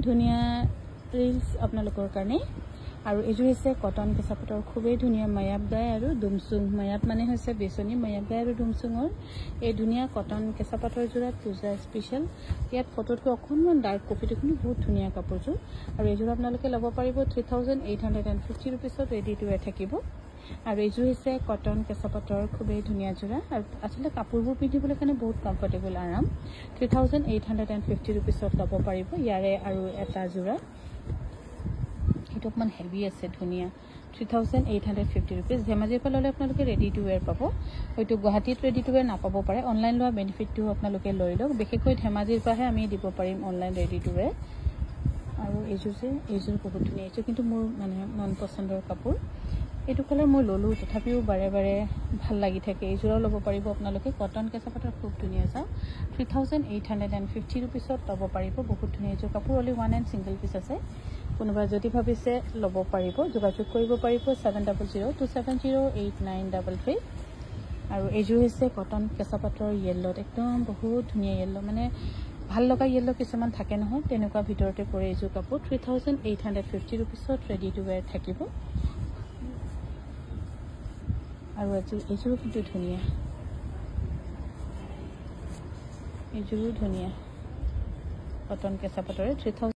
ধুনীয়া ৰিলস আপোনালোকৰ কাৰণে আৰু এযোৰ হৈছে কটন কেঁচাপাতৰ খুবেই ধুনীয়া মায়াব গাই আৰু দুমচুং মায়াব মানে হৈছে বেচনি মায়াব গাই আৰু দুমচুঙৰ এই ধুনীয়া কটন কেঁচাপাতৰ যোৰা পূজা স্পেশাল ইয়াত ফটোতকৈ অকণমান ডাৰ্ক কপিটো কিন্তু বহুত ধুনীয়া কাপোৰযোৰ আৰু এযোৰ আপোনালোকে ল'ব পাৰিব 3850 रुपीसত ৰেডি টু ৱেৰ থাকিব আৰু এযোৰ হৈছে কটন কেঁচাপাতৰ খুবেই ধুনীয়া যোৰা আৰু আসলে কাপোৰবোৰ পিন্ধিবলৈ কাৰণে বহুত কমফৰ্টেবল আৰাম 3850 रुपीसত ল'ব পাৰিব ইয়াৰে আৰু এটা যোৰা এটা অকমান হেভি আছে ধুনীয়া 3850 रुपीस ধেমাজিৰ পৰা ল'লে আপোনালোকে ৰেডি টু ৱেৰ পাব হয়তো গুৱাহাটীত ৰেডি টু ৱেৰ নাপাব পাৰে অনলাইন লোৱা বেনিফিটটো আপোনালোকে লৈ লওক বিশেষকৈ ধেমাজিৰ পৰাহে আমি দিব পাৰিম অনলাইন ৰেডি টু ৱেৰ আৰু এইযোৰ বহুত ধুনীয়া এইযোৰ কিন্তু মোৰ মানে মন পছন্দৰ কাপোৰ এইটো কালাৰ মই ললো তথাপিও বাৰে বাৰে ভাল লাগি থাকে এইযোৰাও ল'ব পাৰিব আপোনালোকে কটন কেঁচাপাতৰ খুব ধুনীয়া আছে 3850 रुपीसত ল'ব পাৰিব বহুত ধুনীয়া এইযোৰ কাপোৰ অলি ওৱান এণ্ড সিংগল পিস আছে কোনোবা যদি ভাবিছে ল'ব পাৰিব যোগাযোগ কৰিব পাৰিব 7002708933 আৰু এইযোৰ হৈছে কটন কেঁচাপাতৰ য়েল্লো একদম বহুত ধুনীয়া য়েল্লো মানে ভাল লগা য়েল্লো কিছুমান থাকে নহয় তেনেকুৱা ভিতৰতে পৰে এইযোৰ কাপোৰ 3850 रुपीसত ৰেডি টু ৱেৰ থাকিব আৰু এইযোৰ কিন্তু ধুনীয়া এইযোৰো ধুনীয়া কটন কেঁচাপাতৰে 3000